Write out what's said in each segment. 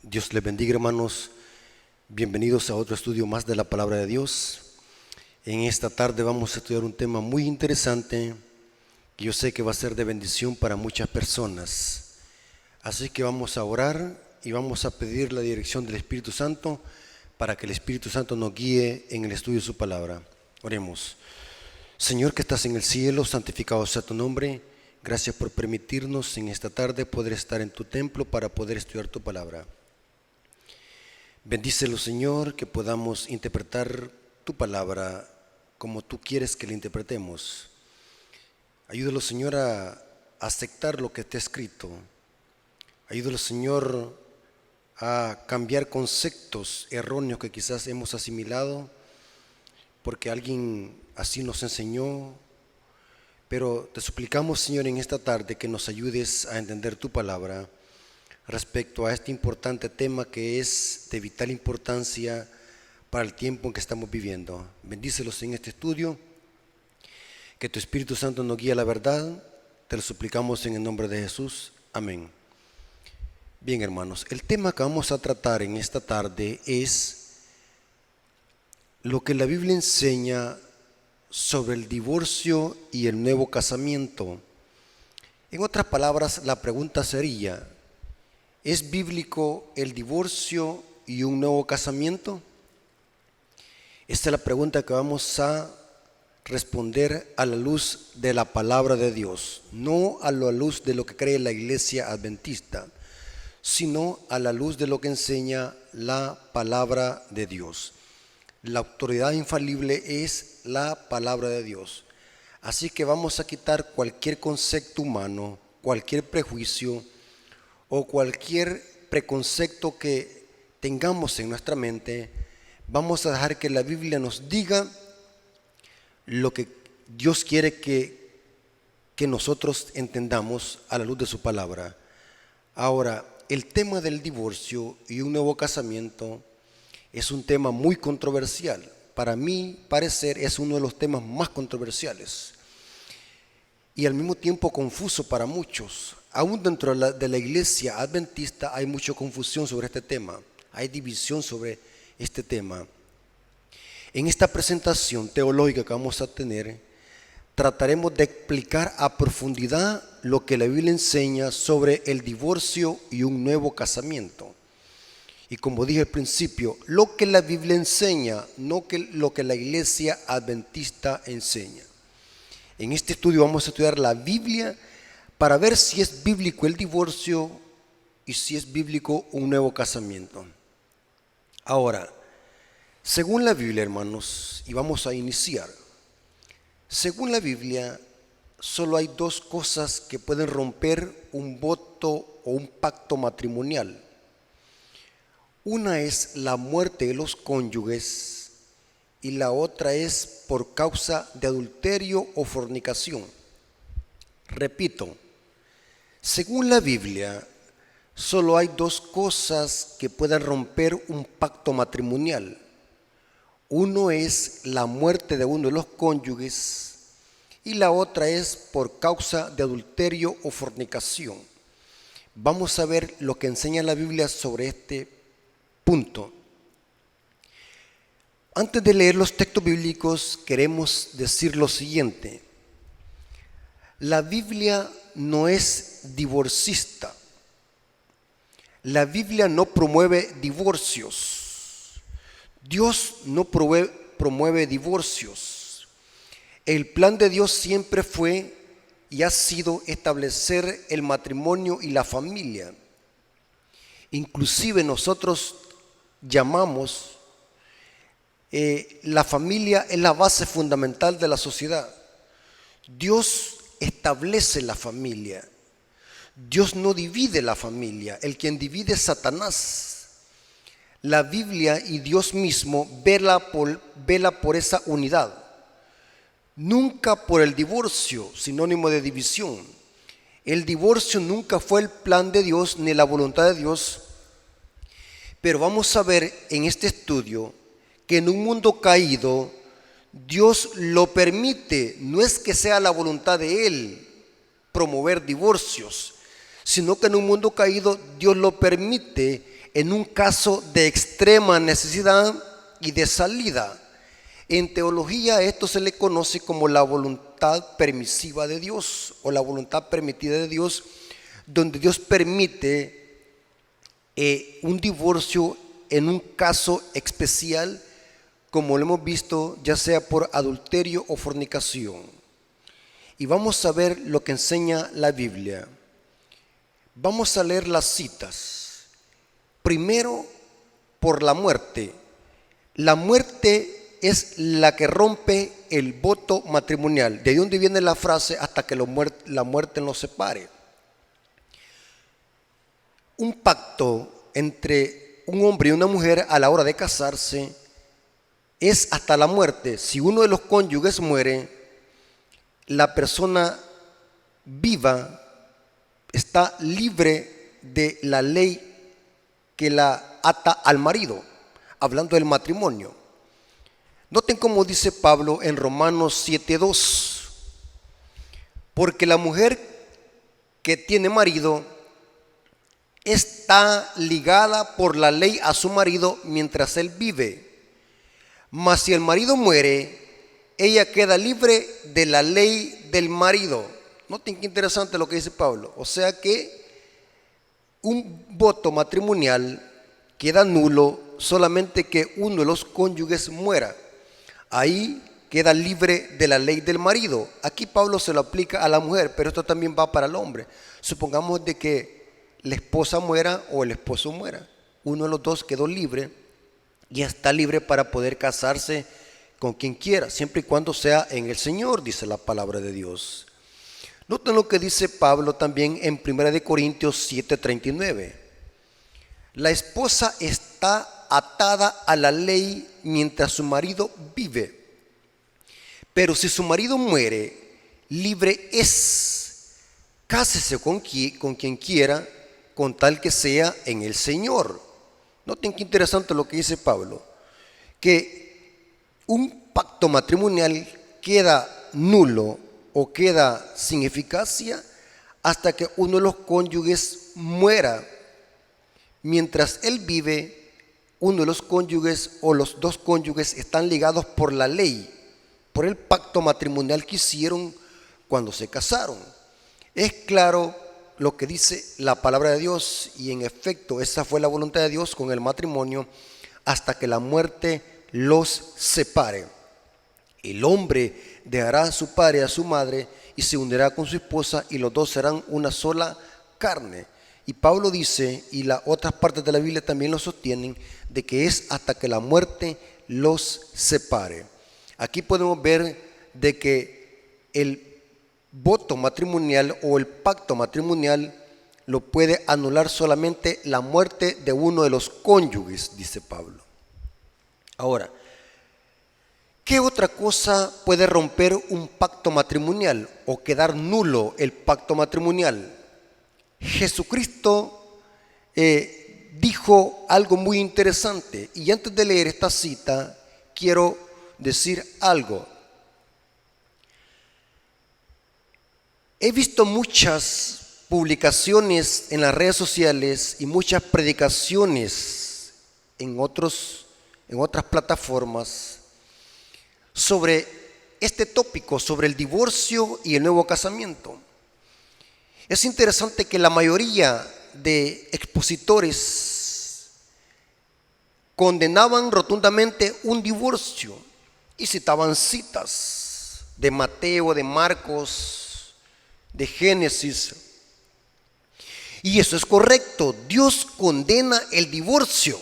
Dios les bendiga, hermanos. Bienvenidos a otro estudio más de la palabra de Dios. En esta tarde vamos a estudiar un tema muy interesante que yo sé que va a ser de bendición para muchas personas. Así que vamos a orar y vamos a pedir la dirección del Espíritu Santo para que el Espíritu Santo nos guíe en el estudio de su palabra. Oremos. Señor que estás en el cielo, santificado sea tu nombre. Gracias por permitirnos en esta tarde poder estar en tu templo para poder estudiar tu palabra. Bendícelo, Señor, que podamos interpretar tu palabra como tú quieres que la interpretemos. Ayúdalo, Señor, a aceptar lo que está escrito. Ayúdalo, Señor, a cambiar conceptos erróneos que quizás hemos asimilado porque alguien así nos enseñó. Pero te suplicamos, Señor, en esta tarde que nos ayudes a entender tu palabra respecto a este importante tema que es de vital importancia para el tiempo en que estamos viviendo. Bendícelos en este estudio, que tu Espíritu Santo nos guíe a la verdad. Te lo suplicamos en el nombre de Jesús. Amén. Bien, hermanos, el tema que vamos a tratar en esta tarde es lo que la Biblia enseña sobre el divorcio y el nuevo casamiento. En otras palabras, la pregunta sería: ¿es bíblico el divorcio y un nuevo casamiento? Esta es la pregunta que vamos a responder a la luz de la palabra de Dios, no a la luz de lo que cree la iglesia adventista, sino a la luz de lo que enseña la palabra de Dios. La autoridad infalible es la palabra de Dios. Así que vamos a quitar cualquier concepto humano, cualquier prejuicio o cualquier preconcepto que tengamos en nuestra mente. Vamos a dejar que la Biblia nos diga lo que Dios quiere que nosotros entendamos a la luz de su palabra. Ahora, el tema del divorcio y un nuevo casamiento es un tema muy controversial. Para mi parecer es uno de los temas más controversiales y al mismo tiempo confuso para muchos. Aún dentro de la iglesia adventista hay mucha confusión sobre este tema, hay división sobre este tema. En esta presentación teológica que vamos a tener, trataremos de explicar a profundidad lo que la Biblia enseña sobre el divorcio y un nuevo casamiento. Y como dije al principio, lo que la Biblia enseña, no lo que la iglesia adventista enseña. En este estudio vamos a estudiar la Biblia para ver si es bíblico el divorcio y si es bíblico un nuevo casamiento. Ahora, según la Biblia, hermanos, y vamos a iniciar, según la Biblia, solo hay dos cosas que pueden romper un voto o un pacto matrimonial. Una es la muerte de los cónyuges y la otra es por causa de adulterio o fornicación. Repito, según la Biblia, solo hay dos cosas que pueden romper un pacto matrimonial. Uno es la muerte de uno de los cónyuges y la otra es por causa de adulterio o fornicación. Vamos a ver lo que enseña la Biblia sobre este punto. Antes de leer los textos bíblicos, queremos decir lo siguiente. La Biblia no es divorcista. La Biblia no promueve divorcios. Dios no promueve divorcios. El plan de Dios siempre fue y ha sido establecer el matrimonio y la familia. Inclusive nosotros llamamos la familia es la base fundamental de la sociedad. Dios establece la familia. Dios no divide la familia. El quien divide es Satanás. La Biblia y Dios mismo vela por esa unidad. Nunca por el divorcio, sinónimo de división. El divorcio nunca fue el plan de Dios ni la voluntad de Dios. Pero vamos a ver en este estudio que en un mundo caído Dios lo permite. No es que sea la voluntad de Él promover divorcios, sino que en un mundo caído Dios lo permite en un caso de extrema necesidad y de salida. En teología esto se le conoce como la voluntad permisiva de Dios o la voluntad permitida de Dios, donde Dios permite un divorcio en un caso especial, como lo hemos visto, ya sea por adulterio o fornicación. Y vamos a ver lo que enseña la Biblia. Vamos a leer las citas. Primero, por la muerte. La muerte es la que rompe el voto matrimonial. ¿De dónde viene la frase hasta que la muerte nos separe? Un pacto entre un hombre y una mujer a la hora de casarse es hasta la muerte. Si uno de los cónyuges muere, la persona viva está libre de la ley que la ata al marido, hablando del matrimonio. Noten cómo dice Pablo en Romanos 7:2, porque la mujer que tiene marido está ligada por la ley a su marido mientras él vive, mas si el marido muere, ella queda libre de la ley del marido. Noten qué interesante lo que dice Pablo. O sea que un voto matrimonial queda nulo solamente que uno de los cónyuges muera. Ahí queda libre de la ley del marido. Aquí Pablo se lo aplica a la mujer, pero esto también va para el hombre. Supongamos de que la esposa muera o el esposo muera. Uno de los dos quedó libre y está libre para poder casarse con quien quiera, siempre y cuando sea en el Señor, dice la palabra de Dios. Noten lo que dice Pablo también en 1 Corintios 7:39. La esposa está atada a la ley mientras su marido vive, pero si su marido muere, libre es. Cásese con quien quiera, con tal que sea en el Señor. Noten qué interesante lo que dice Pablo, que un pacto matrimonial queda nulo o queda sin eficacia hasta que uno de los cónyuges muera. Mientras él vive, uno de los cónyuges o los dos cónyuges están ligados por la ley, por el pacto matrimonial que hicieron cuando se casaron. Es claro lo que dice la palabra de Dios, y en efecto esa fue la voluntad de Dios con el matrimonio, hasta que la muerte los separe. El hombre dejará a su padre y a su madre y se unirá con su esposa, y los dos serán una sola carne. Y Pablo dice, y las otras partes de la Biblia también lo sostienen, de que es hasta que la muerte los separe. Aquí podemos ver de que el voto matrimonial o el pacto matrimonial lo puede anular solamente la muerte de uno de los cónyuges, dice Pablo. Ahora, ¿qué otra cosa puede romper un pacto matrimonial o quedar nulo el pacto matrimonial? Jesucristo dijo algo muy interesante, y antes de leer esta cita quiero decir algo. He visto muchas publicaciones en las redes sociales y muchas predicaciones en otras plataformas sobre este tópico, sobre el divorcio y el nuevo casamiento. Es interesante que la mayoría de expositores condenaban rotundamente un divorcio y citaban citas de Mateo, de Marcos, de Génesis. Y eso es correcto. Dios condena el divorcio.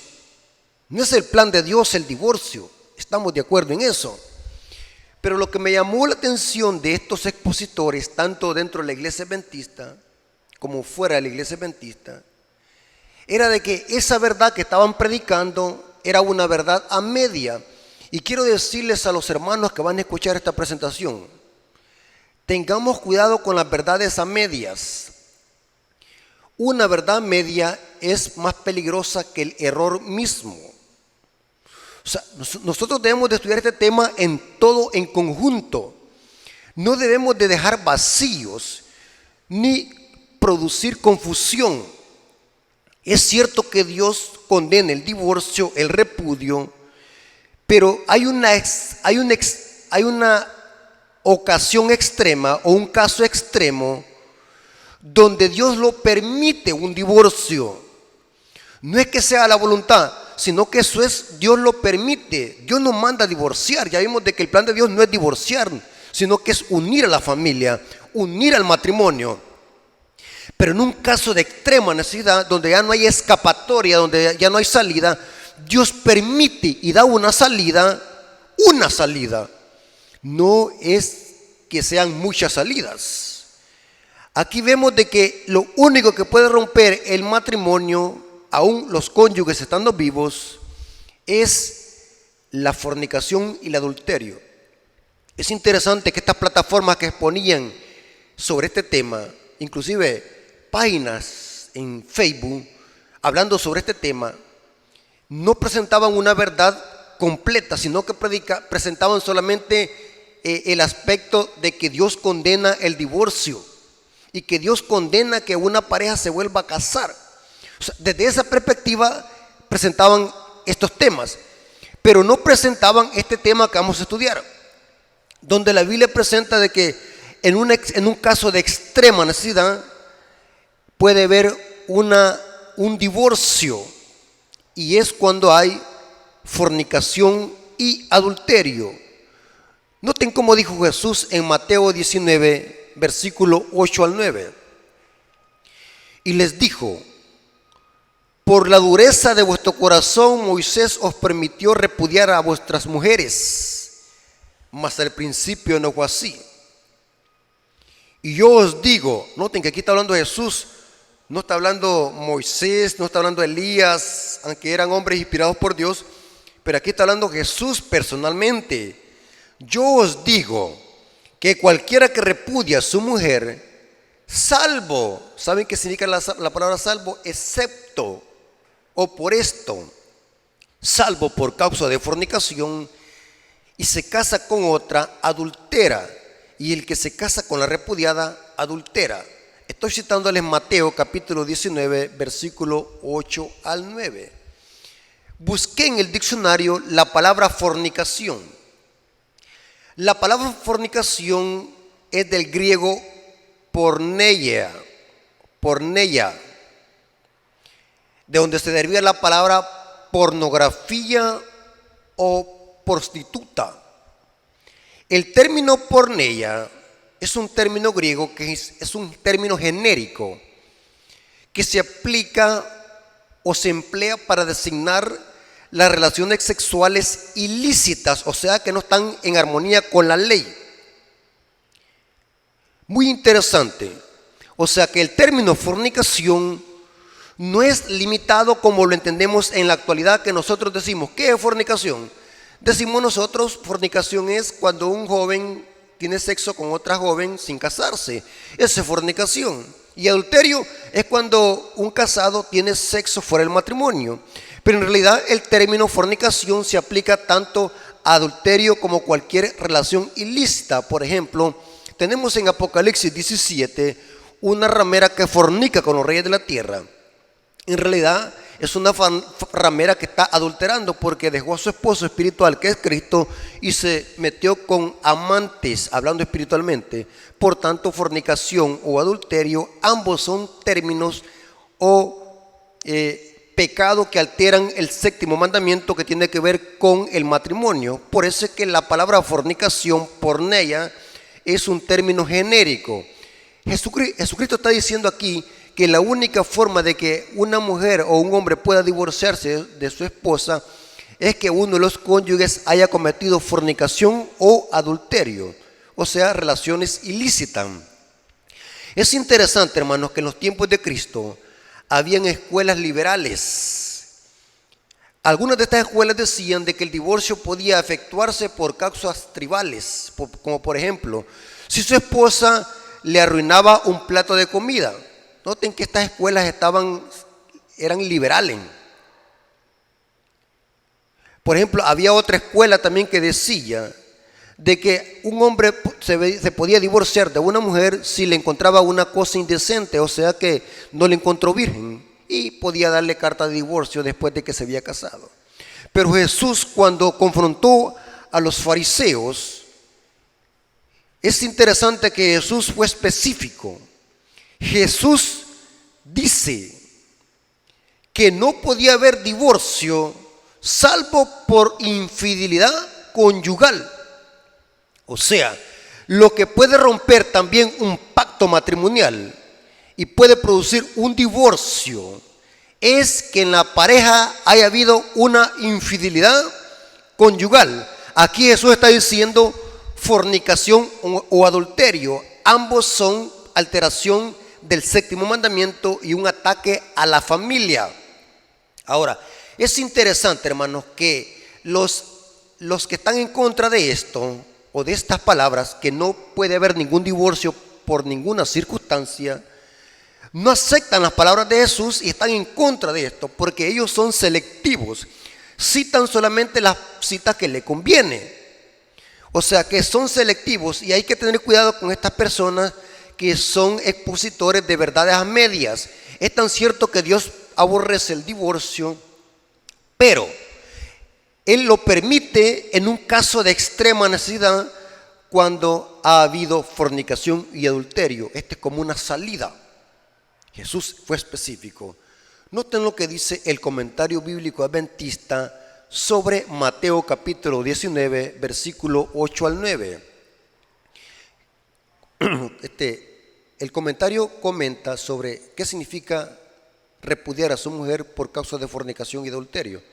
No es el plan de Dios el divorcio. Estamos de acuerdo en eso. Pero lo que me llamó la atención de estos expositores, tanto dentro de la iglesia adventista como fuera de la iglesia adventista, era de que esa verdad que estaban predicando era una verdad a media. Y quiero decirles a los hermanos que van a escuchar esta presentación, tengamos cuidado con las verdades a medias. Una verdad media es más peligrosa que el error mismo. O sea, nosotros debemos de estudiar este tema en todo, en conjunto. No debemos de dejar vacíos ni producir confusión. Es cierto que Dios condena el divorcio, el repudio, pero hay una ocasión extrema o un caso extremo donde Dios lo permite, un divorcio. No es que sea la voluntad, sino que eso es, Dios lo permite. Dios no manda a divorciar. Ya vimos de que el plan de Dios no es divorciar, sino que es unir a la familia, unir al matrimonio. Pero en un caso de extrema necesidad, donde ya no hay escapatoria, donde ya no hay salida, Dios permite y da una salida. No es que sean muchas salidas. Aquí vemos de que lo único que puede romper el matrimonio, aún los cónyuges estando vivos, es la fornicación y el adulterio. Es interesante que estas plataformas que exponían sobre este tema, inclusive páginas en Facebook hablando sobre este tema, no presentaban una verdad completa, sino que presentaban solamente el aspecto de que Dios condena el divorcio y que Dios condena que una pareja se vuelva a casar. O sea, desde esa perspectiva presentaban estos temas, pero no presentaban este tema que vamos a estudiar, donde la Biblia presenta de que en un caso de extrema necesidad puede haber un divorcio, y es cuando hay fornicación y adulterio. Noten cómo dijo Jesús en Mateo 19, versículo 8 al 9. Y les dijo: por la dureza de vuestro corazón Moisés os permitió repudiar a vuestras mujeres, mas al principio no fue así. Y yo os digo, noten que aquí está hablando Jesús, no está hablando Moisés, no está hablando Elías, aunque eran hombres inspirados por Dios, pero aquí está hablando Jesús personalmente. Yo os digo que cualquiera que repudia a su mujer, salvo, ¿saben qué significa la palabra salvo? Excepto, o por esto, salvo por causa de fornicación, y se casa con otra, adultera, y el que se casa con la repudiada, adultera. Estoy citándoles Mateo capítulo 19, versículo 8 al 9. Busqué en el diccionario la palabra fornicación. La palabra fornicación es del griego porneia, de donde se deriva la palabra pornografía o prostituta. El término porneia es un término griego que es un término genérico que se aplica o se emplea para designar las relaciones sexuales ilícitas, o sea que no están en armonía con la ley. Muy interesante. O sea que el término fornicación no es limitado como lo entendemos en la actualidad, que nosotros decimos, ¿qué es fornicación? Decimos nosotros, fornicación es cuando un joven tiene sexo con otra joven sin casarse. Esa es fornicación. Y adulterio es cuando un casado tiene sexo fuera del matrimonio. Pero en realidad el término fornicación se aplica tanto a adulterio como cualquier relación ilícita. Por ejemplo, tenemos en Apocalipsis 17 una ramera que fornica con los reyes de la tierra. En realidad es una ramera que está adulterando porque dejó a su esposo espiritual, que es Cristo, y se metió con amantes, hablando espiritualmente. Por tanto, fornicación o adulterio, ambos son términos o pecado que alteran el séptimo mandamiento, que tiene que ver con el matrimonio. Por eso es que la palabra fornicación, porneia, es un término genérico. Jesucristo está diciendo aquí que la única forma de que una mujer o un hombre pueda divorciarse de su esposa es que uno de los cónyuges haya cometido fornicación o adulterio, o sea, relaciones ilícitas. Es interesante, hermanos, que en los tiempos de Cristo habían escuelas liberales. Algunas de estas escuelas decían de que el divorcio podía efectuarse por causas tribales, como por ejemplo, si su esposa le arruinaba un plato de comida. Noten que estas escuelas eran liberales. Por ejemplo, había otra escuela también que decía de que un hombre se podía divorciar de una mujer si le encontraba una cosa indecente, o sea que no le encontró virgen. y podía darle carta de divorcio después de que se había casado. Pero Jesús, cuando confrontó a los fariseos, es interesante que Jesús fue específico. Jesús dice que no podía haber divorcio salvo por infidelidad conyugal. O sea, lo que puede romper también un pacto matrimonial y puede producir un divorcio es que en la pareja haya habido una infidelidad conyugal. Aquí Jesús está diciendo fornicación o adulterio. Ambos son alteración del séptimo mandamiento y un ataque a la familia. Ahora, es interesante, hermanos, que los que están en contra de esto o de estas palabras, que no puede haber ningún divorcio por ninguna circunstancia, no aceptan las palabras de Jesús y están en contra de esto, porque ellos son selectivos, citan solamente las citas que le conviene. O sea que son selectivos, y hay que tener cuidado con estas personas que son expositores de verdades a medias. Es tan cierto que Dios aborrece el divorcio, pero Él lo permite en un caso de extrema necesidad, cuando ha habido fornicación y adulterio. Este es como una salida. Jesús fue específico. Noten lo que dice el comentario bíblico adventista sobre Mateo capítulo 19, versículo 8 al 9. El comentario comenta sobre qué significa repudiar a su mujer por causa de fornicación y adulterio.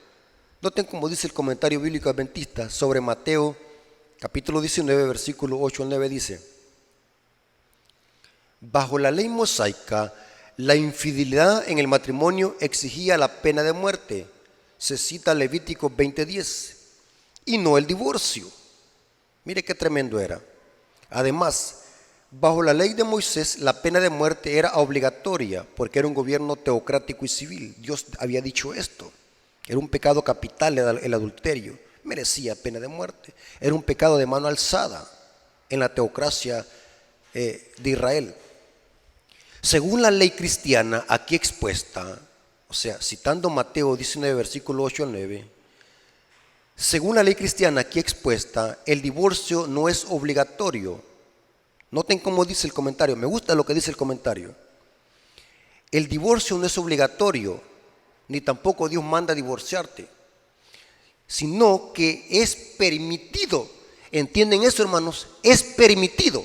Noten cómo dice el comentario bíblico adventista sobre Mateo capítulo 19, versículo 8 al 9, dice: bajo la ley mosaica, la infidelidad en el matrimonio exigía la pena de muerte. Se cita Levítico 20:10, y no el divorcio. Mire qué tremendo era. Además, bajo la ley de Moisés, la pena de muerte era obligatoria, porque era un gobierno teocrático y civil. Dios había dicho esto. Era un pecado capital el adulterio. Merecía pena de muerte. Era un pecado de mano alzada en la teocracia de Israel. Según la ley cristiana aquí expuesta, o sea, citando Mateo 19, versículo 8 al 9, según la ley cristiana aquí expuesta, el divorcio no es obligatorio. Noten cómo dice el comentario. Me gusta lo que dice el comentario. El divorcio no es obligatorio, ni tampoco Dios manda a divorciarte, sino que es permitido. ¿Entienden eso, hermanos? Es permitido.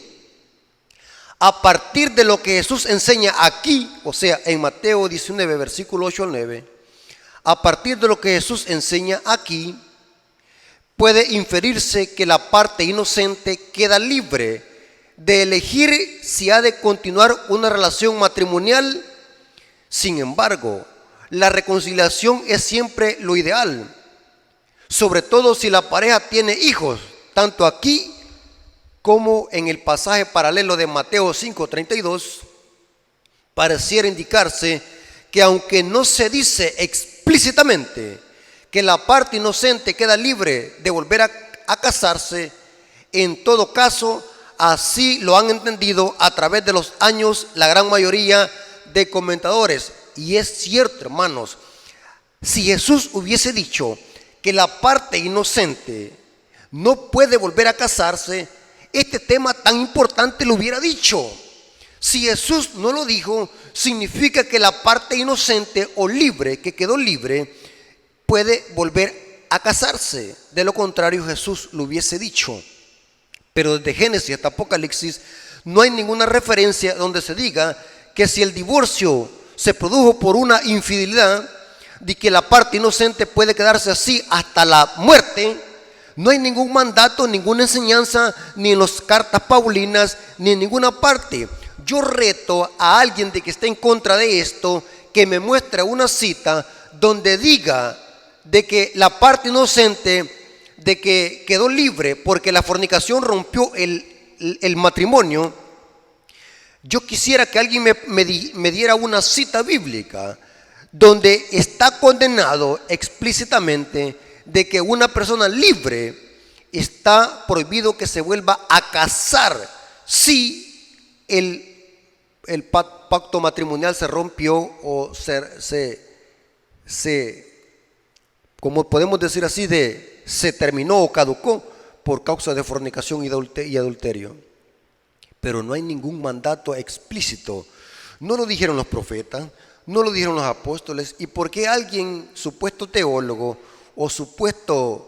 A partir de lo que Jesús enseña aquí, o sea, en Mateo 19, versículo 8 al 9, a partir de lo que Jesús enseña aquí, puede inferirse que la parte inocente queda libre de elegir si ha de continuar una relación matrimonial. Sin embargo, la reconciliación es siempre lo ideal, sobre todo si la pareja tiene hijos, tanto aquí como en el pasaje paralelo de Mateo 5:32, pareciera indicarse que aunque no se dice explícitamente que la parte inocente queda libre de volver a casarse, en todo caso, así lo han entendido a través de los años la gran mayoría de comentadores. Y es cierto, hermanos, si Jesús hubiese dicho que la parte inocente no puede volver a casarse, este tema tan importante lo hubiera dicho. Si Jesús no lo dijo, significa que la parte inocente o libre, que quedó libre, puede volver a casarse. De lo contrario, Jesús lo hubiese dicho. Pero desde Génesis hasta Apocalipsis no hay ninguna referencia donde se diga que si el divorcio se produjo por una infidelidad, de que la parte inocente puede quedarse así hasta la muerte. No hay ningún mandato, ninguna enseñanza, ni en las cartas paulinas, ni en ninguna parte. Yo reto a alguien de que esté en contra de esto, que me muestre una cita donde diga de que la parte inocente, de que quedó libre porque la fornicación rompió el matrimonio. Yo quisiera que alguien me diera una cita bíblica donde está condenado explícitamente de que una persona libre está prohibido que se vuelva a casar si el pacto matrimonial se rompió o como podemos decir así, se terminó o caducó por causa de fornicación y adulterio. Pero no hay ningún mandato explícito. No lo dijeron los profetas, no lo dijeron los apóstoles. ¿Y por qué alguien, supuesto teólogo o supuesto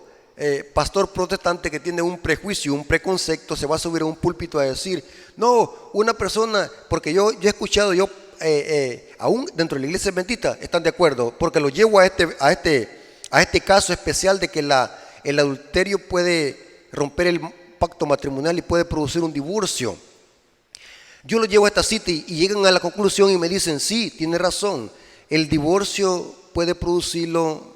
pastor protestante que tiene un prejuicio, un preconcepto, se va a subir a un púlpito a decir, no, una persona, porque yo he escuchado, aún dentro de la iglesia adventista están de acuerdo, porque lo llevo a este caso especial de que el adulterio puede romper el pacto matrimonial y puede producir un divorcio. Yo lo llevo a esta cita y llegan a la conclusión y me dicen, sí, tiene razón, el divorcio puede producirlo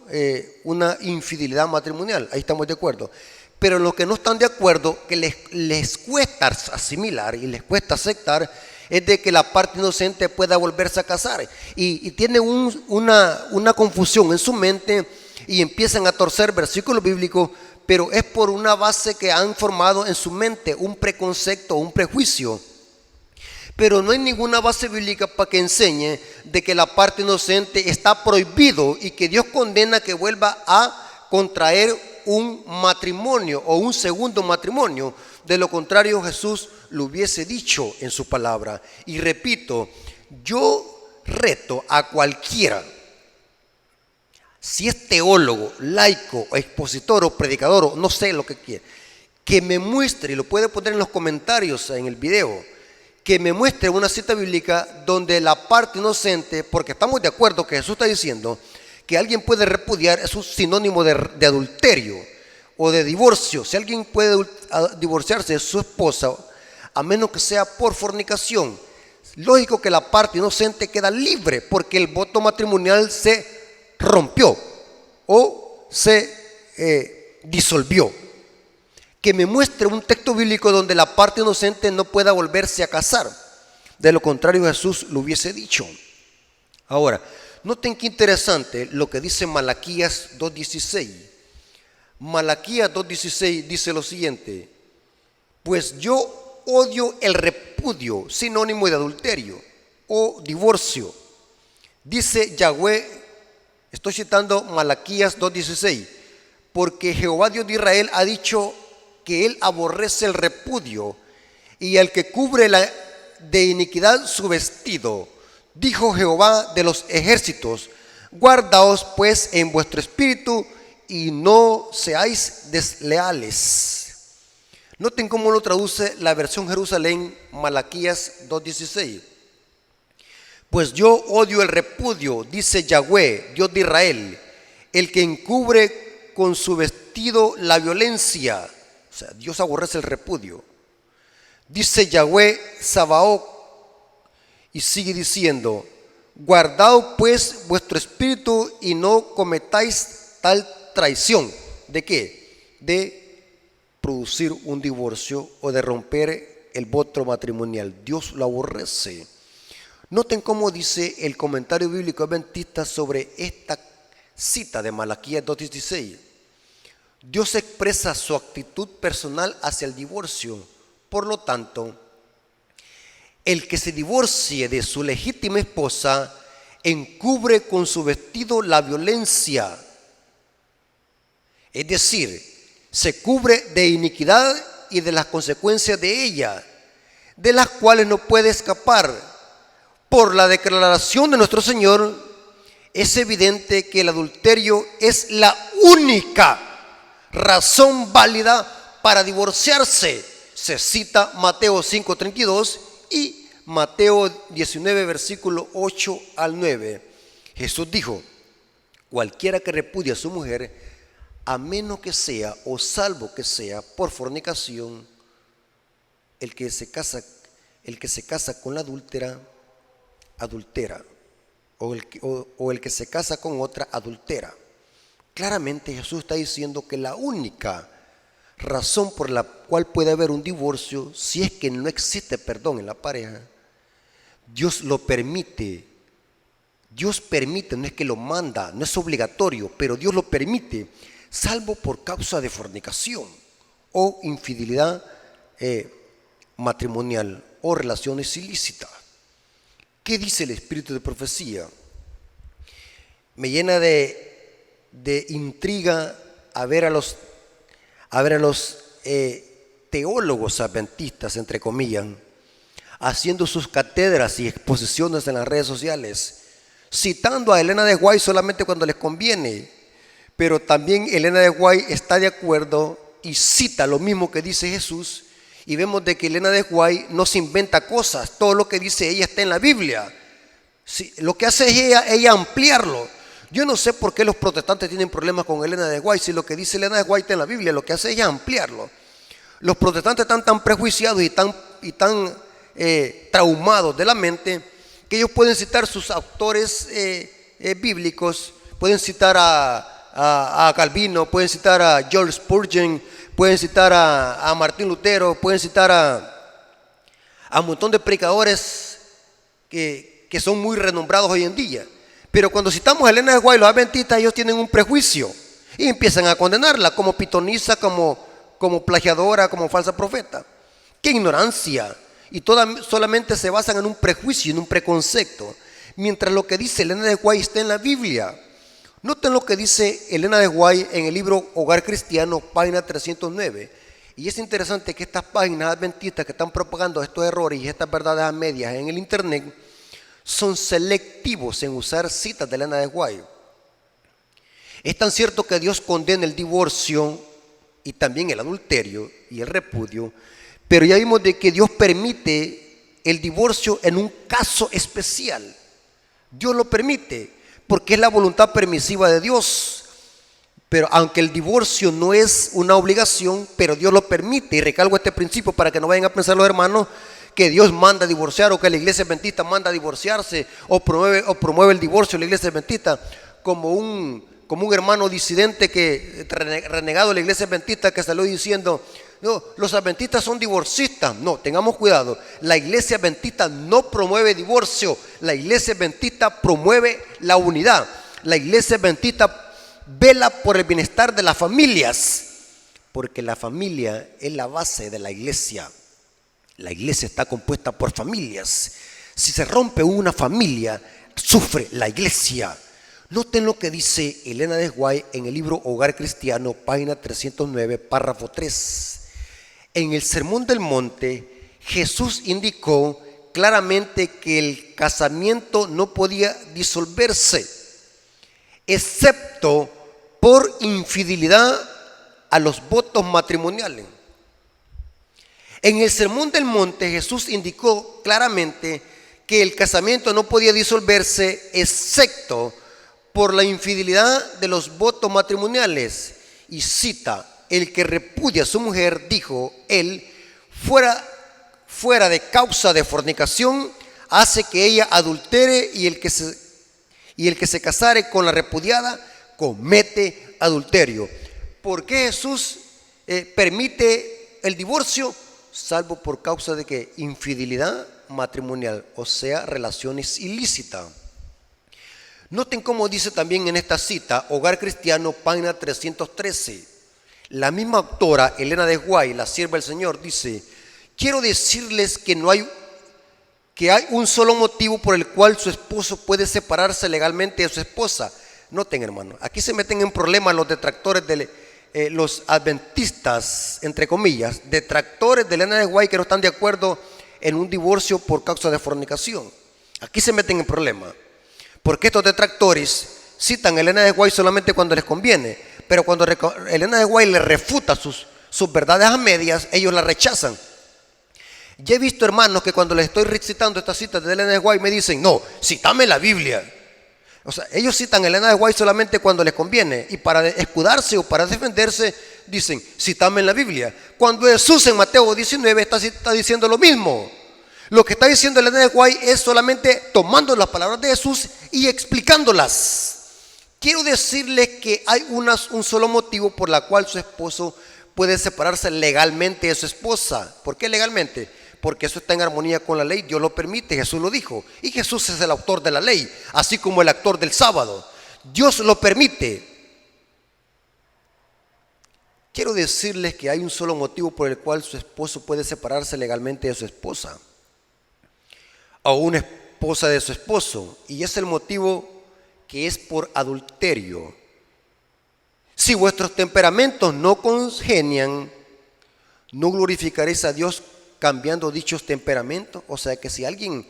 una infidelidad matrimonial, ahí estamos de acuerdo. Pero los que no están de acuerdo, que les cuesta asimilar y les cuesta aceptar, es de que la parte inocente pueda volverse a casar. Y tienen una confusión en su mente y empiezan a torcer versículos bíblicos, pero es por una base que han formado en su mente, un preconcepto, un prejuicio. Pero no hay ninguna base bíblica para que enseñe de que la parte inocente está prohibido y que Dios condena que vuelva a contraer un matrimonio o un segundo matrimonio. De lo contrario, Jesús lo hubiese dicho en su palabra. Y repito, yo reto a cualquiera, si es teólogo, laico, expositor o predicador, o no sé lo que quiera, que me muestre, y lo puede poner en los comentarios en el video, que me muestre una cita bíblica donde la parte inocente, porque estamos de acuerdo que Jesús está diciendo que alguien puede repudiar, es un sinónimo de adulterio o de divorcio. Si alguien puede divorciarse de su esposa, a menos que sea por fornicación, lógico que la parte inocente queda libre porque el voto matrimonial se rompió o se disolvió. Que me muestre un texto bíblico donde la parte inocente no pueda volverse a casar. De lo contrario, Jesús lo hubiese dicho. Ahora, noten qué interesante lo que dice Malaquías 2:16. Malaquías 2:16 dice lo siguiente: pues yo odio el repudio, sinónimo de adulterio o divorcio. Dice Yahweh, estoy citando Malaquías 2:16, porque Jehová Dios de Israel ha dicho que él aborrece el repudio y al que cubre de iniquidad su vestido. Dijo Jehová de los ejércitos: guardaos pues en vuestro espíritu y no seáis desleales. Noten cómo lo traduce la versión Jerusalén, Malaquías 2:16. Pues yo odio el repudio, dice Yahweh, Dios de Israel, el que encubre con su vestido la violencia. O sea, Dios aborrece el repudio. Dice Yahweh Sabaoth y sigue diciendo: guardaos pues vuestro espíritu y no cometáis tal traición. ¿De qué? De producir un divorcio o de romper el voto matrimonial. Dios lo aborrece. Noten cómo dice el comentario bíblico adventista sobre esta cita de Malaquías 2:16. Dios expresa su actitud personal hacia el divorcio. Por lo tanto, el que se divorcie de su legítima esposa encubre con su vestido la violencia. Es decir, se cubre de iniquidad y de las consecuencias de ella, de las cuales no puede escapar. Por la declaración de nuestro Señor, es evidente que el adulterio es la única razón válida para divorciarse. Se cita Mateo 5:32 y Mateo 19, versículo 8 al 9. Jesús dijo: cualquiera que repudie a su mujer, a menos que sea o salvo que sea por fornicación, el que se casa con la adúltera, adultera, o el que se casa con otra adultera. Claramente Jesús está diciendo que la única razón por la cual puede haber un divorcio, si es que no existe perdón en la pareja, Dios lo permite. Dios permite, no es que lo manda, no es obligatorio, pero Dios lo permite, salvo por causa de fornicación o infidelidad matrimonial o relaciones ilícitas. ¿Qué dice el espíritu de profecía? Me llena de intriga a ver a los teólogos adventistas, entre comillas, haciendo sus cátedras y exposiciones en las redes sociales, citando a Elena de White solamente cuando les conviene, pero también Elena de White está de acuerdo y cita lo mismo que dice Jesús, y vemos de que Elena de White no se inventa cosas, todo lo que dice ella está en la Biblia. Sí, lo que hace es ella ampliarlo. Yo no sé por qué los protestantes tienen problemas con Elena de White, si lo que dice Elena de White está en la Biblia, lo que hace ella es ampliarlo. Los protestantes están tan prejuiciados y tan traumados de la mente que ellos pueden citar sus autores bíblicos, pueden citar a Calvino, pueden citar a George Spurgeon, pueden citar a Martín Lutero, pueden citar a un montón de predicadores que son muy renombrados hoy en día. Pero cuando citamos a Elena de White, los adventistas, ellos tienen un prejuicio y empiezan a condenarla como pitonisa, como plagiadora, como falsa profeta. ¡Qué ignorancia! Y solamente se basan en un prejuicio, en un preconcepto. Mientras lo que dice Elena de White está en la Biblia. Noten lo que dice Elena de White en el libro Hogar Cristiano, página 309. Y es interesante que estas páginas adventistas que están propagando estos errores y estas verdades a medias en el internet son selectivos en usar citas de Elena de White. Es tan cierto que Dios condena el divorcio y también el adulterio y el repudio, pero ya vimos de que Dios permite el divorcio en un caso especial. Dios lo permite porque es la voluntad permisiva de Dios. Pero aunque el divorcio no es una obligación, pero Dios lo permite, y recalco este principio para que no vayan a pensar los hermanos que Dios manda a divorciar o que la iglesia adventista manda a divorciarse o promueve el divorcio la iglesia adventista como un hermano disidente que renegado de la iglesia adventista que salió diciendo: no, los adventistas son divorcistas. No, tengamos cuidado. La iglesia adventista no promueve divorcio. La iglesia adventista promueve la unidad. La iglesia adventista vela por el bienestar de las familias, porque la familia es la base de la iglesia. La iglesia está compuesta por familias. Si se rompe una familia, sufre la iglesia. Noten lo que dice Elena de White en el libro Hogar Cristiano, página 309, párrafo 3. En el Sermón del Monte, Jesús indicó claramente que el casamiento no podía disolverse, excepto por infidelidad a los votos matrimoniales. En el Sermón del Monte, Jesús indicó claramente que el casamiento no podía disolverse, excepto por la infidelidad de los votos matrimoniales. Y cita: el que repudia a su mujer, dijo él, fuera de causa de fornicación, hace que ella adultere, y el que se casare con la repudiada comete adulterio. ¿Por qué Jesús permite el divorcio? Salvo por causa de que infidelidad matrimonial, o sea, relaciones ilícitas. Noten cómo dice también en esta cita, Hogar Cristiano, página 313. La misma autora, Elena de White, la sierva del Señor, dice: quiero decirles que hay un solo motivo por el cual su esposo puede separarse legalmente de su esposa. Noten, hermano, aquí se meten en problemas los detractores los adventistas, entre comillas, detractores de Elena de White, que no están de acuerdo en un divorcio por causa de fornicación. Aquí se meten en problemas, porque estos detractores citan a Elena de White solamente cuando les conviene, pero cuando Elena de White les refuta sus verdades a medias, ellos la rechazan. Ya he visto hermanos que cuando les estoy recitando estas citas de Elena de White me dicen: no, cítame la Biblia. O sea, ellos citan a Elena de White solamente cuando les conviene, y para escudarse o para defenderse dicen: cítame en la Biblia. Cuando Jesús en Mateo 19 está diciendo lo mismo. Lo que está diciendo Elena de White es solamente tomando las palabras de Jesús y explicándolas. Quiero decirles que hay un solo motivo por la cual su esposo puede separarse legalmente de su esposa. ¿Por qué legalmente? Porque eso está en armonía con la ley. Dios lo permite, Jesús lo dijo, y Jesús es el autor de la ley, así como el actor del sábado. Dios lo permite. Quiero decirles que hay un solo motivo por el cual su esposo puede separarse legalmente de su esposa, o una esposa de su esposo, y es el motivo que es por adulterio. Si vuestros temperamentos no congenian, no glorificaréis a Dios cambiando dichos temperamentos. O sea que si alguien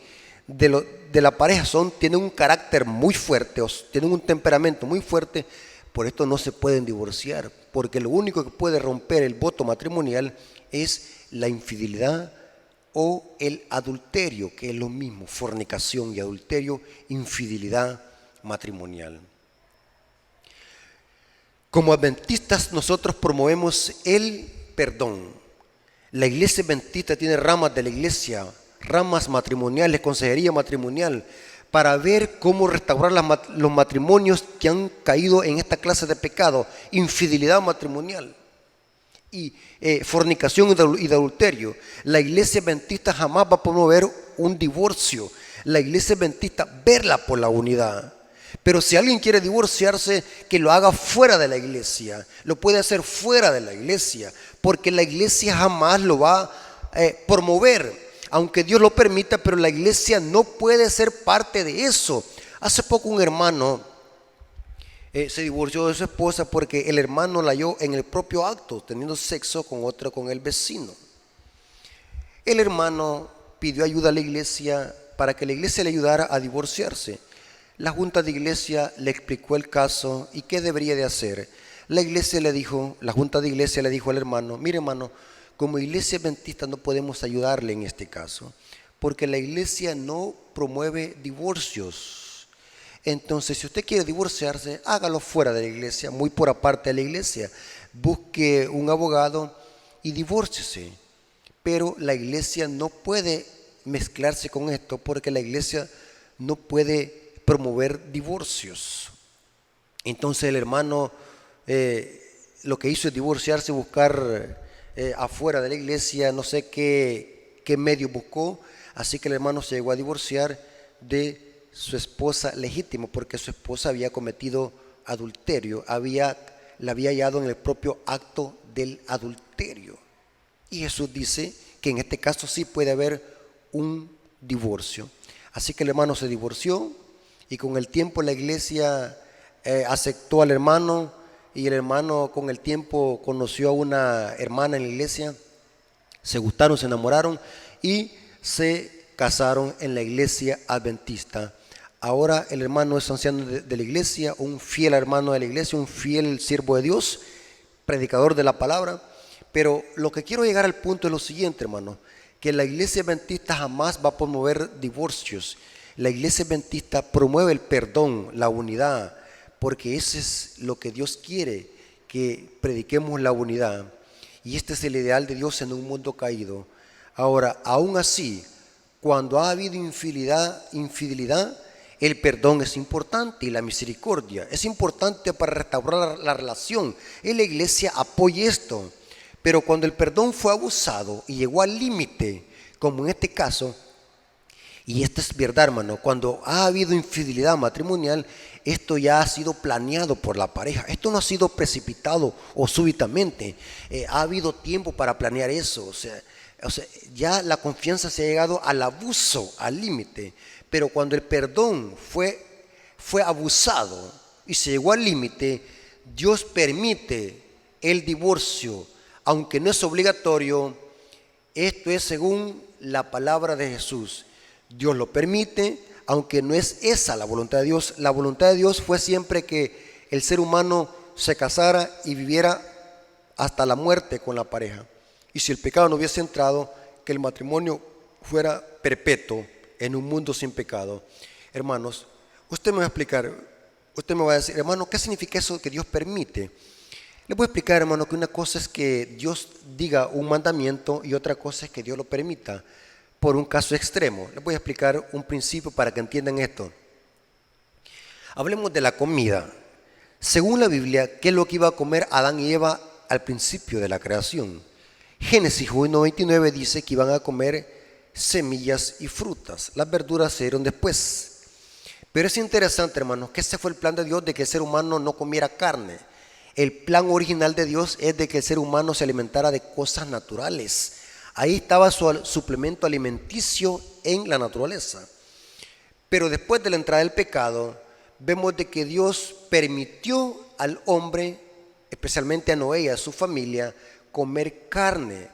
de la pareja tiene un carácter muy fuerte, o tienen un temperamento muy fuerte, por esto no se pueden divorciar, porque lo único que puede romper el voto matrimonial es la infidelidad o el adulterio, que es lo mismo, fornicación y adulterio, infidelidad matrimonial. Como adventistas nosotros promovemos el perdón. La iglesia adventista tiene ramas de la iglesia, ramas matrimoniales, consejería matrimonial, para ver cómo restaurar los matrimonios que han caído en esta clase de pecado, infidelidad matrimonial y fornicación y de adulterio. La iglesia adventista jamás va a promover un divorcio. La iglesia adventista verla por la unidad. Pero si alguien quiere divorciarse, que lo haga fuera de la iglesia. Lo puede hacer fuera de la iglesia, porque la iglesia jamás lo va a promover, aunque Dios lo permita, pero la iglesia no puede ser parte de eso. Hace poco un hermano se divorció de su esposa porque el hermano la halló en el propio acto, teniendo sexo con el vecino. El hermano pidió ayuda a la iglesia para que la iglesia le ayudara a divorciarse. La junta de iglesia le explicó el caso y qué debería de hacer. La junta de iglesia le dijo al hermano: mire, hermano, como iglesia adventista no podemos ayudarle en este caso, porque la iglesia no promueve divorcios. Entonces, si usted quiere divorciarse, hágalo fuera de la iglesia, muy por aparte de la iglesia. Busque un abogado y divórciese. Pero la iglesia no puede mezclarse con esto, porque la iglesia no puede promover divorcios. Entonces el hermano lo que hizo es divorciarse, buscar afuera de la iglesia, no sé qué medio buscó, así que el hermano se llegó a divorciar de su esposa legítima, porque su esposa había cometido adulterio, la había hallado en el propio acto del adulterio. Y Jesús dice que en este caso sí puede haber un divorcio. Así que el hermano se divorció, y con el tiempo la iglesia aceptó al hermano, y el hermano con el tiempo conoció a una hermana en la iglesia, se gustaron, se enamoraron y se casaron en la iglesia adventista. Ahora el hermano es anciano de la iglesia, un fiel hermano de la iglesia, un fiel siervo de Dios, predicador de la palabra. Pero lo que quiero llegar al punto es lo siguiente, hermano, que la iglesia adventista jamás va a promover divorcios. La iglesia adventista promueve el perdón, la unidad, porque eso es lo que Dios quiere, que prediquemos la unidad. Y este es el ideal de Dios en un mundo caído. Ahora, aún así, cuando ha habido infidelidad, el perdón es importante y la misericordia es importante para restaurar la relación. En la iglesia apoya esto. Pero cuando el perdón fue abusado y llegó al límite, como en este caso, y esto es verdad, hermano, cuando ha habido infidelidad matrimonial, esto ya ha sido planeado por la pareja. Esto no ha sido precipitado o súbitamente. Ha habido tiempo para planear eso. O sea, ya la confianza se ha llegado al abuso, al límite. Pero cuando el perdón fue abusado y se llegó al límite, Dios permite el divorcio, aunque no es obligatorio. Esto es según la palabra de Jesús. Dios lo permite, aunque no es esa la voluntad de Dios. La voluntad de Dios fue siempre que el ser humano se casara y viviera hasta la muerte con la pareja. Y si el pecado no hubiese entrado, que el matrimonio fuera perpetuo en un mundo sin pecado. Hermanos, usted me va a explicar, usted me va a decir: hermano, ¿qué significa eso que Dios permite? Le voy a explicar, hermano, que una cosa es que Dios diga un mandamiento y otra cosa es que Dios lo permita. Por un caso extremo, les voy a explicar un principio para que entiendan esto. Hablemos de la comida. Según la Biblia, ¿qué es lo que iba a comer Adán y Eva al principio de la creación? Génesis 1:29 dice que iban a comer semillas y frutas. Las verduras se dieron después. Pero es interesante, hermanos, que ese fue el plan de Dios, de que el ser humano no comiera carne. El plan original de Dios es de que el ser humano se alimentara de cosas naturales. Ahí estaba su suplemento alimenticio en la naturaleza. Pero después de la entrada del pecado, vemos de que Dios permitió al hombre, especialmente a Noé y a su familia, comer carne.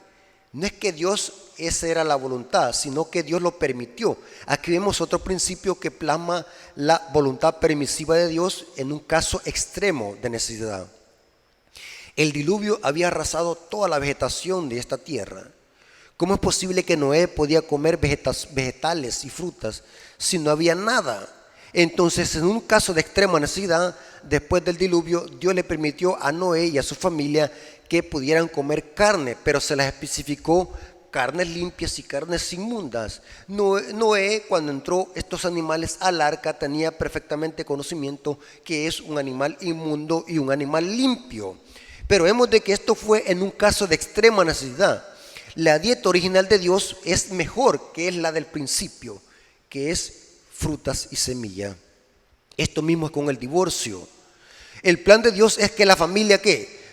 No es que Dios, esa era la voluntad, sino que Dios lo permitió. Aquí vemos otro principio que plasma la voluntad permisiva de Dios en un caso extremo de necesidad. El diluvio había arrasado toda la vegetación de esta tierra. ¿Cómo es posible que Noé podía comer vegetales y frutas si no había nada? Entonces, en un caso de extrema necesidad, después del diluvio, Dios le permitió a Noé y a su familia que pudieran comer carne, pero se las especificó carnes limpias y carnes inmundas. Noé, cuando entró estos animales al arca, tenía perfectamente conocimiento que es un animal inmundo y un animal limpio. Pero vemos de que esto fue en un caso de extrema necesidad. La dieta original de Dios es mejor, que es la del principio, que es frutas y semilla. Esto mismo es con el divorcio. El plan de Dios es que la familia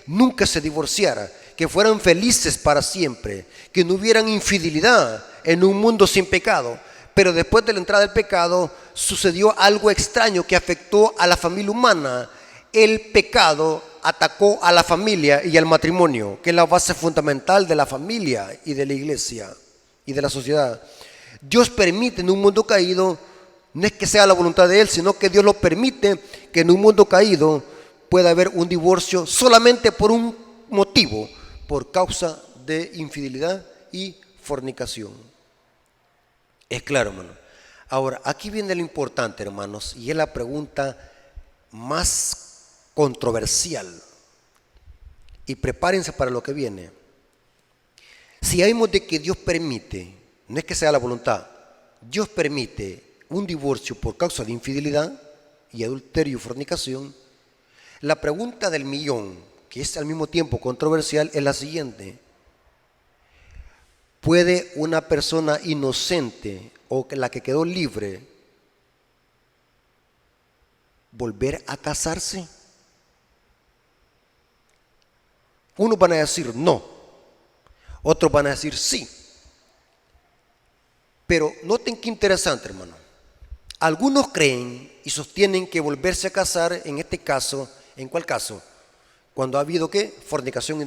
nunca se divorciara, que fueran felices para siempre, que no hubieran infidelidad en un mundo sin pecado. Pero después de la entrada del pecado sucedió algo extraño que afectó a la familia humana. El pecado atacó a la familia y al matrimonio, que es la base fundamental de la familia y de la iglesia y de la sociedad. Dios permite en un mundo caído, no es que sea la voluntad de Él, sino que Dios lo permite, que en un mundo caído pueda haber un divorcio solamente por un motivo, por causa de infidelidad y fornicación. Es claro, hermano. Ahora, aquí viene lo importante, hermanos, y es la pregunta más controversial. Y prepárense para lo que viene. Si vemos de que Dios permite, no es que sea la voluntad, Dios permite un divorcio por causa de infidelidad y adulterio y fornicación, la pregunta del millón, que es al mismo tiempo controversial, es la siguiente: ¿puede una persona inocente o la que quedó libre volver a casarse? Unos van a decir no, otros van a decir sí. Pero noten qué interesante, hermano. Algunos creen y sostienen que volverse a casar, en este caso, ¿en cuál caso? Cuando ha habido fornicación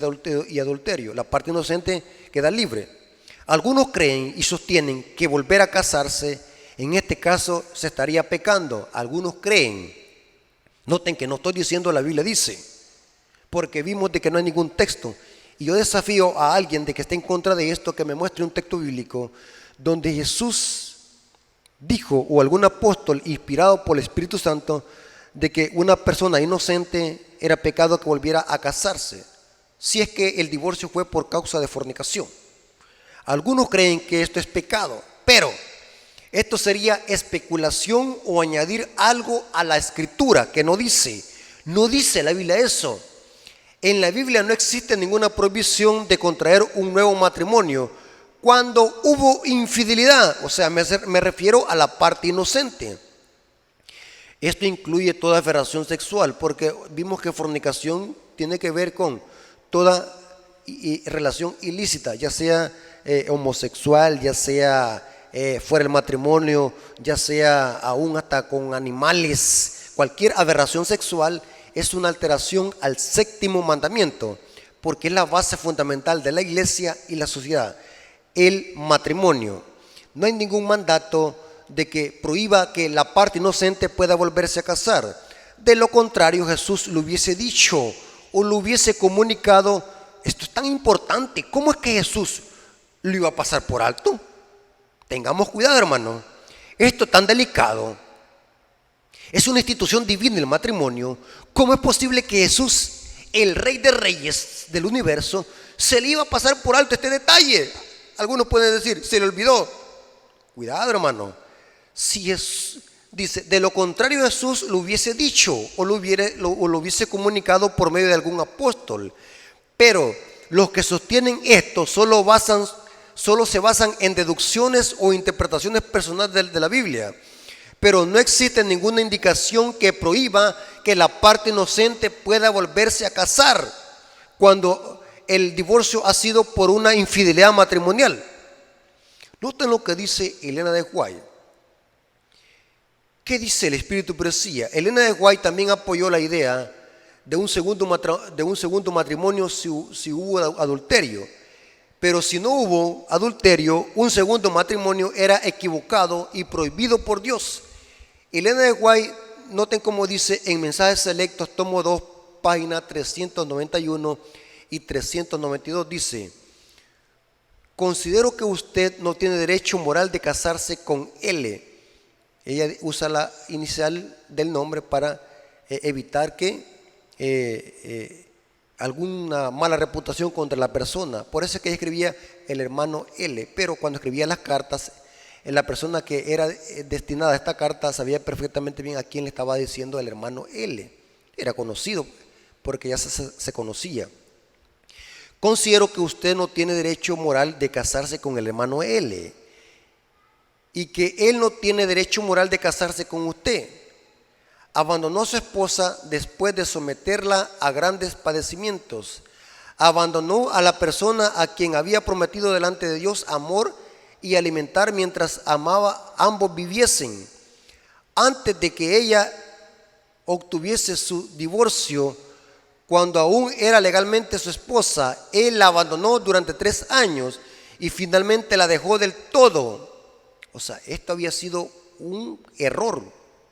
y adulterio, la parte inocente queda libre. Algunos creen y sostienen que volver a casarse, en este caso, se estaría pecando. Algunos creen. Noten que no estoy diciendo la Biblia dice, porque vimos de que no hay ningún texto. Y yo desafío a alguien de que esté en contra de esto que me muestre un texto bíblico donde Jesús dijo, o algún apóstol inspirado por el Espíritu Santo, de que una persona inocente era pecado que volviera a casarse, si es que el divorcio fue por causa de fornicación. Algunos creen que esto es pecado, pero esto sería especulación o añadir algo a la Escritura que no dice la Biblia eso. En la Biblia no existe ninguna prohibición de contraer un nuevo matrimonio cuando hubo infidelidad, o sea, me refiero a la parte inocente. Esto incluye toda aberración sexual, porque vimos que fornicación tiene que ver con toda relación ilícita, ya sea homosexual, ya sea fuera del matrimonio, ya sea aún hasta con animales. Cualquier aberración sexual es una alteración al séptimo mandamiento, porque es la base fundamental de la iglesia y la sociedad, el matrimonio. No hay ningún mandato de que prohíba que la parte inocente pueda volverse a casar. De lo contrario, Jesús lo hubiese dicho o lo hubiese comunicado. Esto es tan importante. ¿Cómo es que Jesús lo iba a pasar por alto? Tengamos cuidado, hermano. Esto es tan delicado. Es una institución divina el matrimonio. ¿Cómo es posible que Jesús, el Rey de Reyes del universo, se le iba a pasar por alto este detalle? Algunos pueden decir, se le olvidó. Cuidado, hermano. Si dice, de lo contrario Jesús lo hubiese dicho o lo hubiese comunicado por medio de algún apóstol. Pero los que sostienen esto solo se basan en deducciones o interpretaciones personales de la Biblia. Pero no existe ninguna indicación que prohíba que la parte inocente pueda volverse a casar cuando el divorcio ha sido por una infidelidad matrimonial. Noten lo que dice Elena de White. ¿Qué dice el Espíritu Profecía? Elena de White también apoyó la idea de un segundo matrimonio si hubo adulterio. Pero si no hubo adulterio, un segundo matrimonio era equivocado y prohibido por Dios. Elena de White, noten cómo dice en Mensajes Selectos, tomo 2, página 391 y 392, dice: considero que usted no tiene derecho moral de casarse con L. Ella usa la inicial del nombre para evitar que alguna mala reputación contra la persona. Por eso es que ella escribía el hermano L. Pero cuando escribía las cartas, la persona que era destinada a esta carta sabía perfectamente bien a quién le estaba diciendo el hermano L. Era conocido porque ya se conocía. Considero que usted no tiene derecho moral de casarse con el hermano L y que él no tiene derecho moral de casarse con usted. Abandonó a su esposa después de someterla a grandes padecimientos. Abandonó a la persona a quien había prometido delante de Dios amor y alimentar mientras ambos viviesen. Antes de que ella obtuviese su divorcio, cuando aún era legalmente su esposa, él la abandonó durante 3 años y finalmente la dejó del todo. O sea, esto había sido un error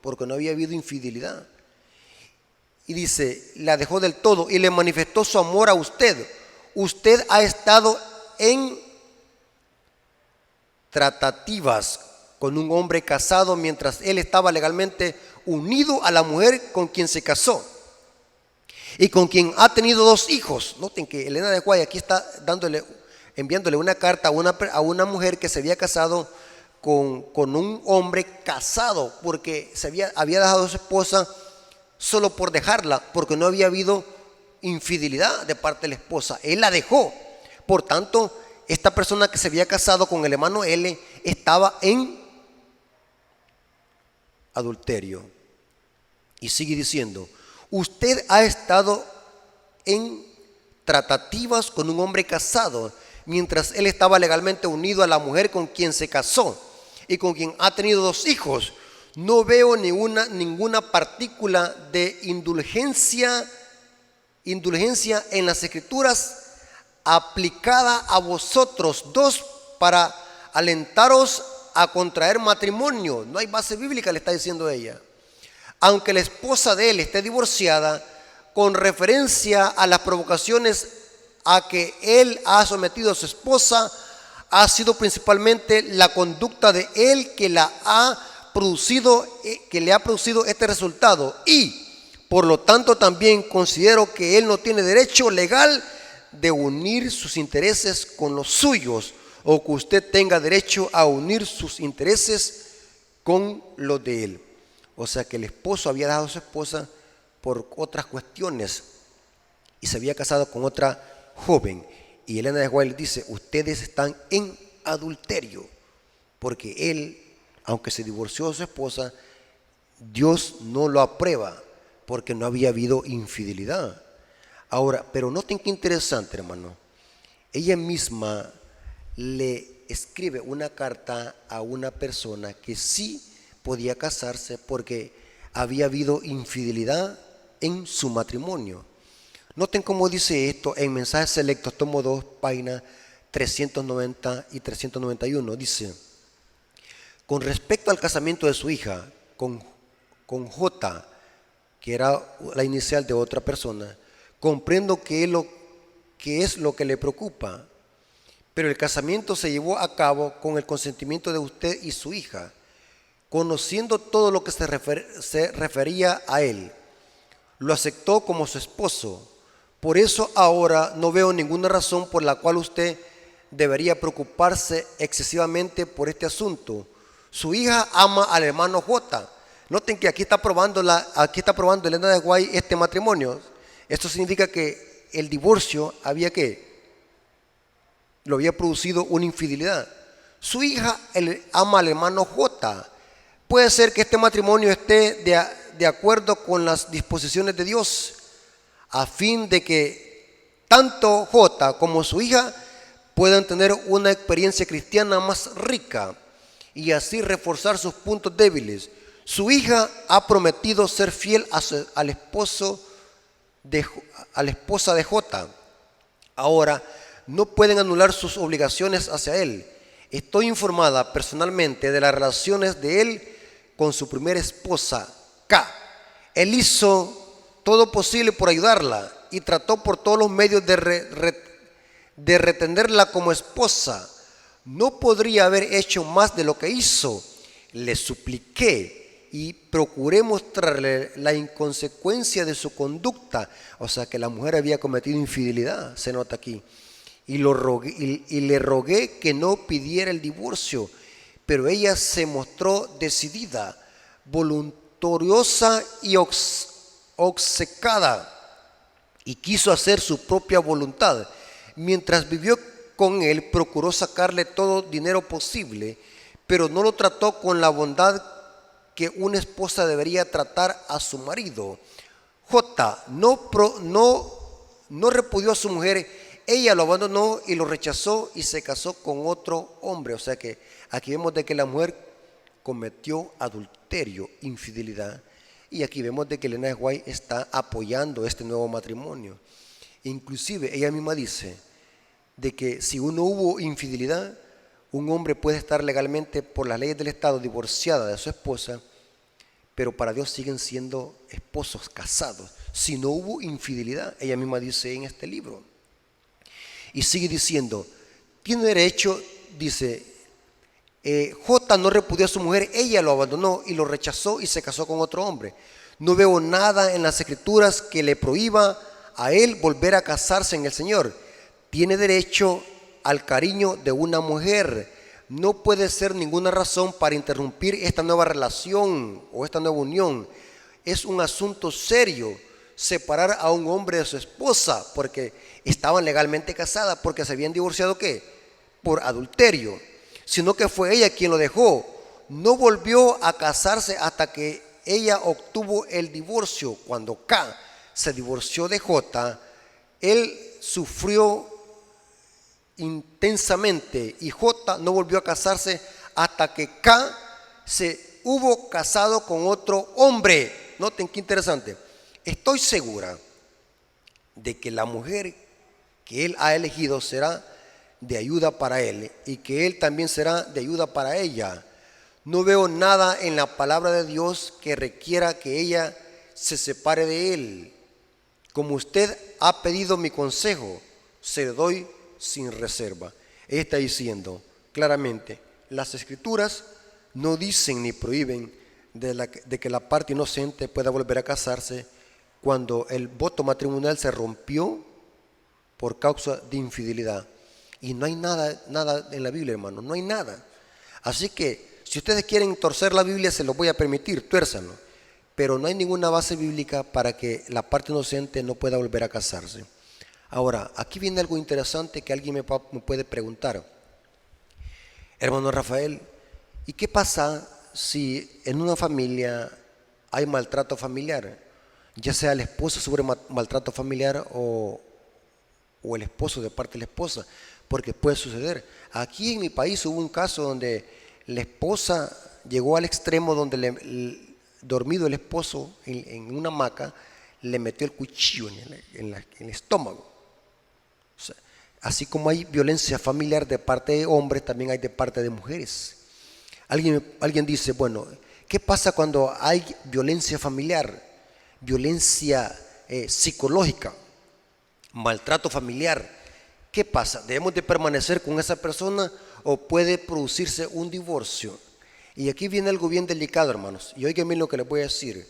porque no había habido infidelidad. Y dice, la dejó del todo y le manifestó su amor a usted. Usted ha estado en tratativas con un hombre casado mientras él estaba legalmente unido a la mujer con quien se casó y con quien ha tenido 2 hijos. Noten que Elena de White aquí está enviándole una carta a una mujer que se había casado con un hombre casado, porque había dejado a su esposa solo por dejarla, porque no había habido infidelidad de parte de la esposa. Él la dejó. Por tanto, esta persona que se había casado con el hermano L estaba en adulterio. Y sigue diciendo, usted ha estado en tratativas con un hombre casado mientras él estaba legalmente unido a la mujer con quien se casó y con quien ha tenido 2 hijos. No veo ninguna partícula de indulgencia en las Escrituras aplicada a vosotros 2 para alentaros a contraer matrimonio. No hay base bíblica, le está diciendo ella. Aunque la esposa de él esté divorciada, con referencia a las provocaciones a que él ha sometido a su esposa, ha sido principalmente la conducta de él que le ha producido este resultado. Y por lo tanto también considero que él no tiene derecho legal de unir sus intereses con los suyos, o que usted tenga derecho a unir sus intereses con los de él. O sea que el esposo había dejado a su esposa por otras cuestiones y se había casado con otra joven. Y Elena de White dice, ustedes están en adulterio, porque él, aunque se divorció de su esposa, Dios no lo aprueba, porque no había habido infidelidad. Ahora, pero noten qué interesante, hermano. Ella misma le escribe una carta a una persona que sí podía casarse porque había habido infidelidad en su matrimonio. Noten cómo dice esto en Mensajes Selectos, tomo 2, páginas 390 y 391. Dice, con respecto al casamiento de su hija con J, que era la inicial de otra persona, comprendo que es lo que le preocupa, pero el casamiento se llevó a cabo con el consentimiento de usted y su hija, conociendo todo lo que se refería a él. Lo aceptó como su esposo. Por eso ahora no veo ninguna razón por la cual usted debería preocuparse excesivamente por este asunto. Su hija ama al hermano J. Noten que aquí está probando Elena de White este matrimonio. Esto significa que el divorcio lo había producido una infidelidad. Su hija ama al hermano J. Puede ser que este matrimonio esté de acuerdo con las disposiciones de Dios, a fin de que tanto J como su hija puedan tener una experiencia cristiana más rica y así reforzar sus puntos débiles. Su hija ha prometido ser fiel a la esposa de Jota. Ahora, no pueden anular sus obligaciones hacia él. Estoy informada personalmente de las relaciones de él con su primera esposa, K. Él hizo todo posible por ayudarla y trató por todos los medios de retenerla como esposa. No podría haber hecho más de lo que hizo. Le supliqué y procuré mostrarle la inconsecuencia de su conducta. O sea que la mujer había cometido infidelidad, se nota aquí. Y le rogué que no pidiera el divorcio, pero ella se mostró decidida, voluntariosa y obcecada, y quiso hacer su propia voluntad. Mientras vivió con él, procuró sacarle todo dinero posible, pero no lo trató con la bondad que una esposa debería tratar a su marido. J no repudió a su mujer. Ella lo abandonó y lo rechazó y se casó con otro hombre. O sea que aquí vemos de que la mujer cometió adulterio, infidelidad. Y aquí vemos de que Elena White está apoyando este nuevo matrimonio. Inclusive ella misma dice de que si uno hubo infidelidad, un hombre puede estar legalmente por las leyes del Estado divorciada de su esposa, pero para Dios siguen siendo esposos casados. Si no hubo infidelidad, ella misma dice en este libro. Y sigue diciendo, tiene derecho, dice, J no repudió a su mujer, ella lo abandonó y lo rechazó y se casó con otro hombre. No veo nada en las escrituras que le prohíba a él volver a casarse en el Señor. Tiene derecho al cariño de una mujer. No puede ser ninguna razón para interrumpir esta nueva relación o esta nueva unión. Es un asunto serio separar a un hombre de su esposa porque estaban legalmente casadas, porque se habían divorciado ¿qué? Por adulterio, sino que fue ella quien lo dejó. No volvió a casarse hasta que ella obtuvo el divorcio. Cuando K se divorció de J, él sufrió intensamente y J no volvió a casarse hasta que K se hubo casado con otro hombre. Noten qué interesante. Estoy segura de que la mujer que él ha elegido será de ayuda para él y que él también será de ayuda para ella. No veo nada en la palabra de Dios que requiera que ella se separe de él. Como usted ha pedido mi consejo, se lo doy sin reserva. Ella está diciendo claramente, las escrituras no dicen ni prohíben de que la parte inocente pueda volver a casarse cuando el voto matrimonial se rompió por causa de infidelidad. Y no hay nada en la Biblia, hermano, no hay nada. Así que si ustedes quieren torcer la Biblia, se los voy a permitir, tuérzanlo. Pero no hay ninguna base bíblica para que la parte inocente no pueda volver a casarse. Ahora, aquí viene algo interesante que alguien me puede preguntar. Hermano Rafael, ¿y qué pasa si en una familia hay maltrato familiar? Ya sea el esposo sobre maltrato familiar o el esposo de parte de la esposa, porque puede suceder. Aquí en mi país hubo un caso donde la esposa llegó al extremo donde dormido el esposo en una hamaca, le metió el cuchillo en el estómago. O sea, así como hay violencia familiar de parte de hombres, también hay de parte de mujeres. Alguien dice, bueno, ¿qué pasa cuando hay violencia familiar? Violencia psicológica, maltrato familiar. ¿Qué pasa? ¿Debemos de permanecer con esa persona o puede producirse un divorcio? Y aquí viene algo bien delicado, hermanos. Y oigan bien lo que les voy a decir.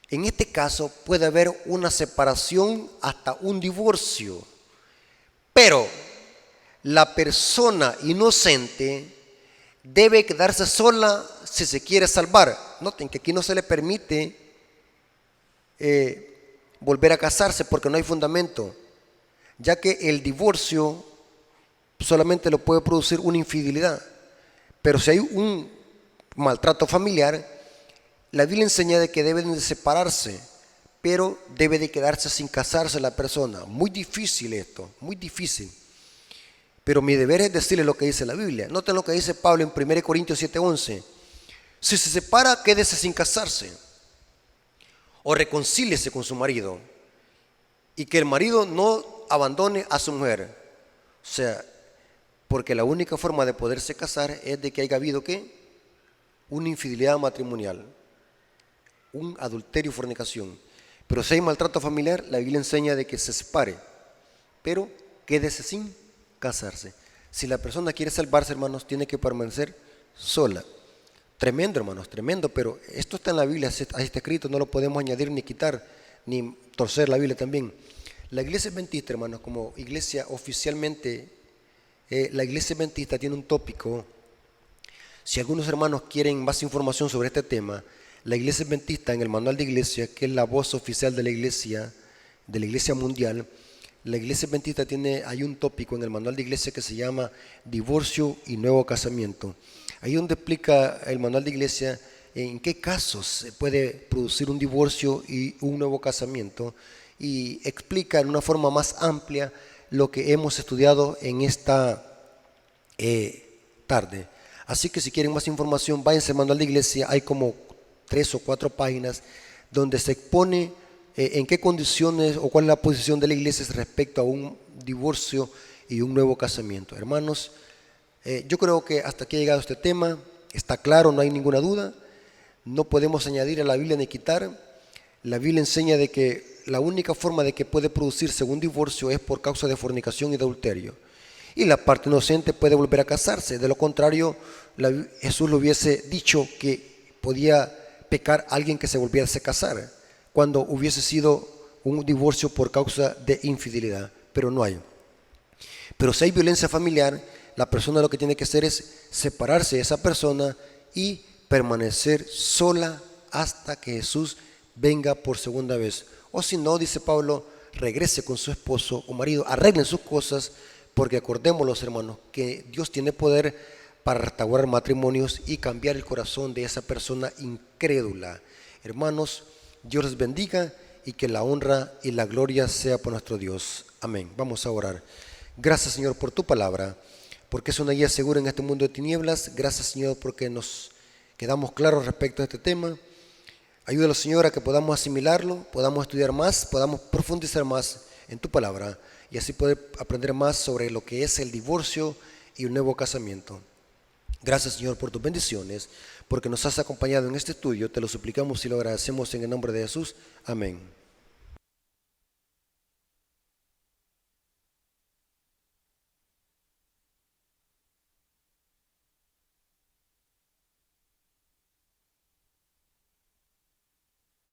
En este caso puede haber una separación hasta un divorcio. Pero la persona inocente debe quedarse sola si se quiere salvar. Noten que aquí no se le permite volver a casarse porque no hay fundamento, ya que el divorcio solamente lo puede producir una infidelidad. Pero si hay un maltrato familiar, la Biblia enseña de que deben de separarse, pero debe de quedarse sin casarse la persona. Muy difícil esto, muy difícil. Pero mi deber es decirle lo que dice la Biblia. Noten lo que dice Pablo en 1 Corintios 7:11. Si se separa, quédese sin casarse o reconcíliese con su marido, y que el marido no abandone a su mujer. O sea, porque la única forma de poderse casar es de que haya habido ¿qué? Una infidelidad matrimonial, un adulterio, fornicación. Pero si hay maltrato familiar, la Biblia enseña de que se separe, pero quédese sin casarse. Si la persona quiere salvarse, hermanos, tiene que permanecer sola. Tremendo, hermanos, tremendo, pero esto está en la Biblia, ahí está escrito, no lo podemos añadir ni quitar, ni torcer la Biblia también. La iglesia adventista, hermanos, como iglesia oficialmente, la iglesia adventista tiene un tópico. Si algunos hermanos quieren más información sobre este tema, la iglesia adventista en el manual de iglesia, que es la voz oficial de la iglesia mundial, la iglesia adventista hay un tópico en el manual de iglesia que se llama divorcio y nuevo casamiento. Ahí donde explica el manual de iglesia en qué casos se puede producir un divorcio y un nuevo casamiento, y explica en una forma más amplia lo que hemos estudiado en esta tarde. Así que si quieren más información, váyanse al manual de iglesia, hay como 3 o 4 páginas donde se expone en qué condiciones o cuál es la posición de la iglesia respecto a un divorcio y un nuevo casamiento. Hermanos, yo creo que hasta aquí ha llegado este tema, está claro, no hay ninguna duda, no podemos añadir a la Biblia ni quitar. La Biblia enseña de que la única forma de que puede producirse un divorcio es por causa de fornicación y de adulterio, y la parte inocente puede volver a casarse. De lo contrario, Jesús le hubiese dicho que podía pecar a alguien que se volviese a casar cuando hubiese sido un divorcio por causa de infidelidad, pero no hay. Pero si hay violencia familiar, la persona lo que tiene que hacer es separarse de esa persona y permanecer sola hasta que Jesús venga por segunda vez. O si no, dice Pablo, regrese con su esposo o marido, arreglen sus cosas, porque acordémonos, hermanos, que Dios tiene poder para restaurar matrimonios y cambiar el corazón de esa persona incrédula. Hermanos, Dios les bendiga y que la honra y la gloria sea por nuestro Dios. Amén. Vamos a orar. Gracias, Señor, por tu palabra, porque es una guía segura en este mundo de tinieblas. Gracias, Señor, porque nos quedamos claros respecto a este tema. Ayúdalo, Señor, a que podamos asimilarlo, podamos estudiar más, podamos profundizar más en tu palabra y así poder aprender más sobre lo que es el divorcio y un nuevo casamiento. Gracias, Señor, por tus bendiciones, porque nos has acompañado en este estudio. Te lo suplicamos y lo agradecemos en el nombre de Jesús. Amén.